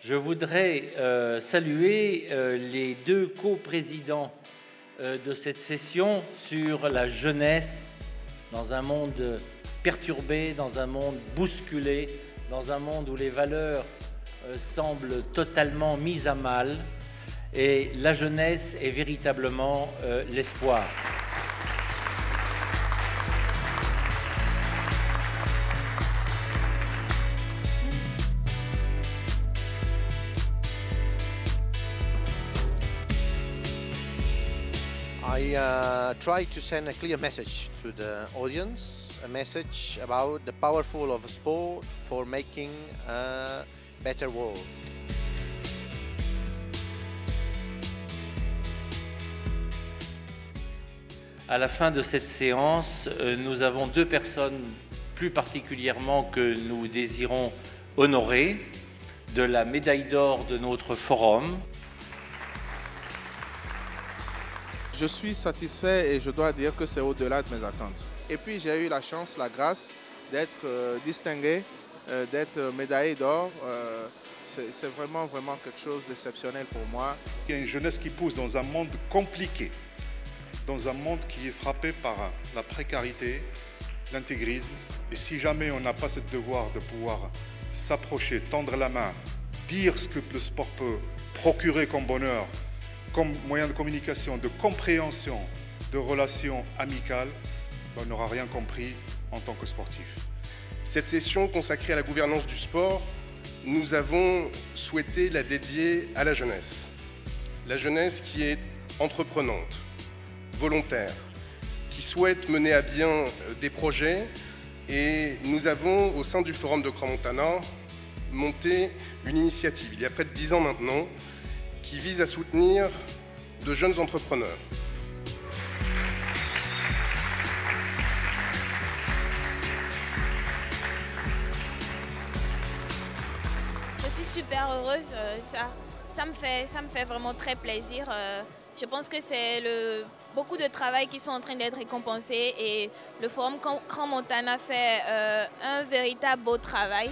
Je voudrais saluer les deux coprésidents de cette session sur la jeunesse dans un monde perturbé, dans un monde bousculé, dans un monde où les valeurs semblent totalement mises à mal. Et la jeunesse est véritablement l'espoir. I try to send a clear message to the audience, a message about the powerful of sport for making a better world. À la fin de cette séance, nous avons deux personnes plus particulièrement que nous désirons honorer de la médaille d'or de notre forum. Je suis satisfait et je dois dire que c'est au-delà de mes attentes. Et puis j'ai eu la chance, la grâce d'être distingué, d'être médaillé d'or. C'est vraiment quelque chose d'exceptionnel pour moi. Il y a une jeunesse qui pousse dans un monde compliqué, dans un monde qui est frappé par la précarité, l'intégrisme. Et si jamais on n'a pas ce devoir de pouvoir s'approcher, tendre la main, dire ce que le sport peut procurer comme bonheur, comme moyen de communication, de compréhension, de relations amicales, on n'aura rien compris en tant que sportif. Cette session consacrée à la gouvernance du sport, nous avons souhaité la dédier à la jeunesse. La jeunesse qui est entreprenante, volontaire, qui souhaite mener à bien des projets. Et nous avons, au sein du Forum de Crans-Montana, monté une initiative, il y a près de 10 ans maintenant, qui vise à soutenir de jeunes entrepreneurs. Je suis super heureuse, ça me fait vraiment très plaisir. Je pense que c'est beaucoup de travail qui sont en train d'être récompensés et le Forum Crans-Montana fait un véritable beau travail.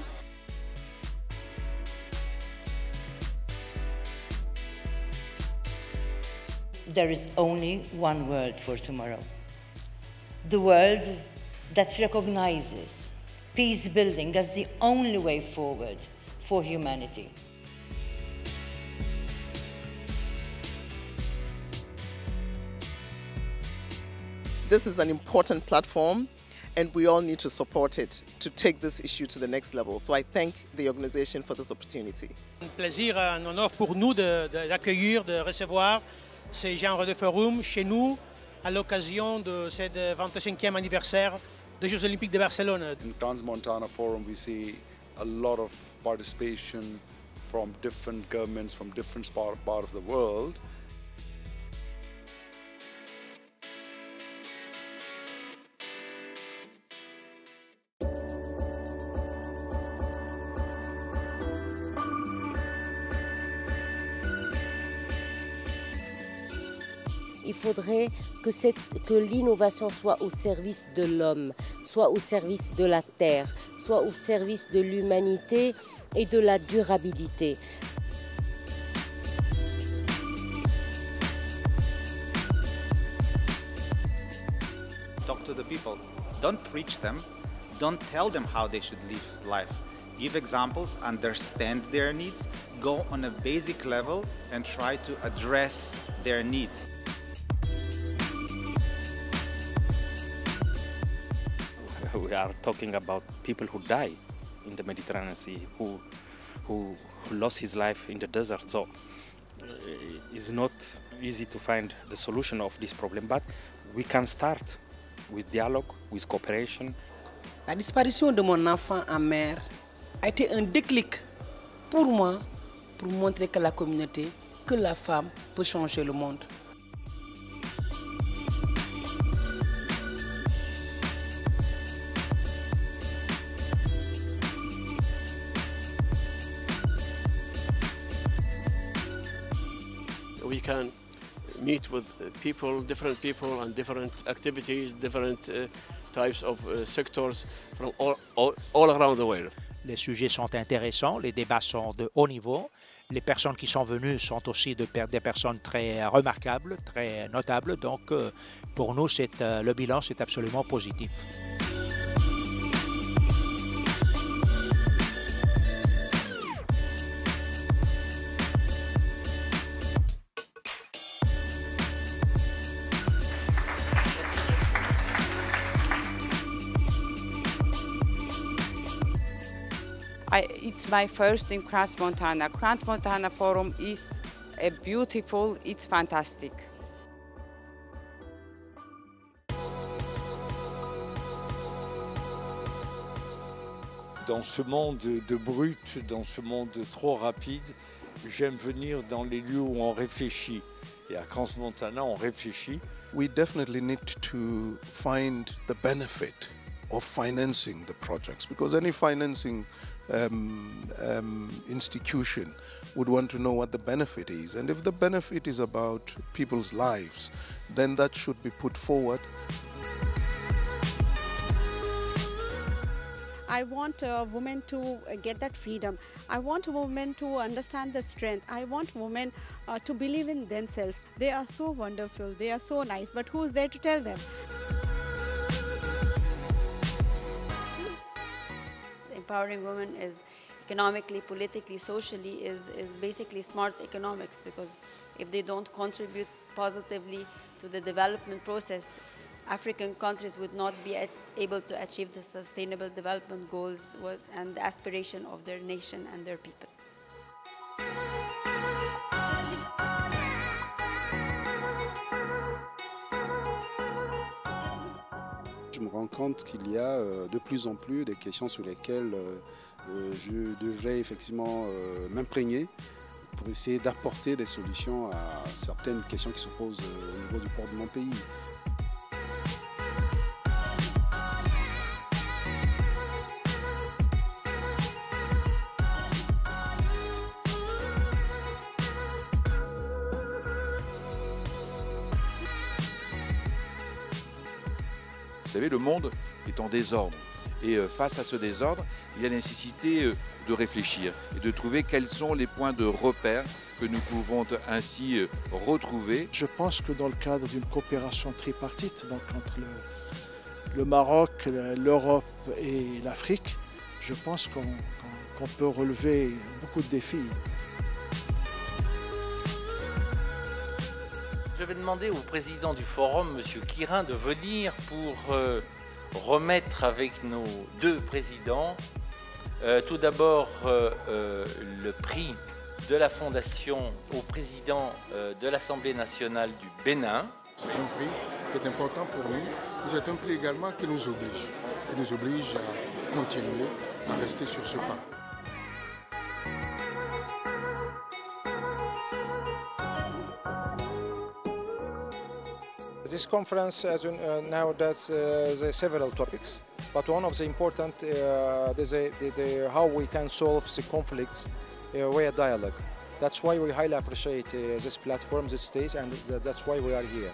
There is only one world for tomorrow. The world that recognizes peace building as the only way forward for humanity. This is an important platform and we all need to support it to take this issue to the next level. So I thank the organization for this opportunity. Un plaisir, un honneur pour nous d'accueillir, de recevoir ces genres de forum chez nous à l'occasion de ce 25e anniversaire des Jeux Olympiques de Barcelone. In Crans-Montana Forum, we see a lot of participation from different governments, from different parts of the world. Il faudrait que l'innovation soit au service de l'homme, soit au service de la terre, soit au service de l'humanité et de la durabilité. Talk to the people. Don't preach them. Don't tell them how they should live life. Give examples, understand their needs, go on a basic level and try to address their needs. We are talking about people who die in the Mediterranean Sea, who lost his life in the desert. So it's not easy to find the solution of this problem, but we can start with dialogue, with cooperation. La disparition de mon enfant en mer a été un déclic pour moi, pour montrer que la communauté, que la femme peut changer le monde. We can meet with people, different people and different activities, different types of sectors from all around the world. Les sujets sont intéressants, les débats sont de haut niveau. Les personnes qui sont venues sont aussi des personnes très remarquables, très notables. Donc, pour nous, le bilan, c'est absolument positif. It's my first in Crans-Montana. Crans-Montana Forum is beautiful, it's fantastic. Dans ce monde de brut, dans ce monde trop rapide, j'aime venir dans les lieux où on réfléchit. Et à Crans-Montana, on réfléchit. We definitely need to find the benefit of financing the projects, because any financing institution would want to know what the benefit is, and if the benefit is about people's lives, then that should be put forward. I want women to get that freedom. I want women to understand the strength. I want women to believe in themselves. They are so wonderful, they are so nice, but who's there to tell them? Empowering women is economically, politically, socially is basically smart economics, because if they don't contribute positively to the development process, African countries would not be able to achieve the sustainable development goals and the aspiration of their nation and their people. Je me rends compte qu'il y a de plus en plus des questions sur lesquelles je devrais effectivement m'imprégner pour essayer d'apporter des solutions à certaines questions qui se posent au niveau du port de mon pays. Vous savez, le monde est en désordre. Et face à ce désordre, il y a la nécessité de réfléchir et de trouver quels sont les points de repère que nous pouvons ainsi retrouver. Je pense que dans le cadre d'une coopération tripartite, donc entre le Maroc, l'Europe et l'Afrique, je pense qu'on peut relever beaucoup de défis. Je vais demander au président du forum, M. Quirin, de venir pour remettre avec nos deux présidents tout d'abord le prix de la Fondation au président de l'Assemblée nationale du Bénin. C'est un prix qui est important pour nous, mais c'est un prix également qui nous oblige à continuer à rester sur ce pas. This conference, as you now, does several topics, but one of the important is how we can solve the conflicts via dialogue. That's why we highly appreciate this platform, this stage, and that's why we are here.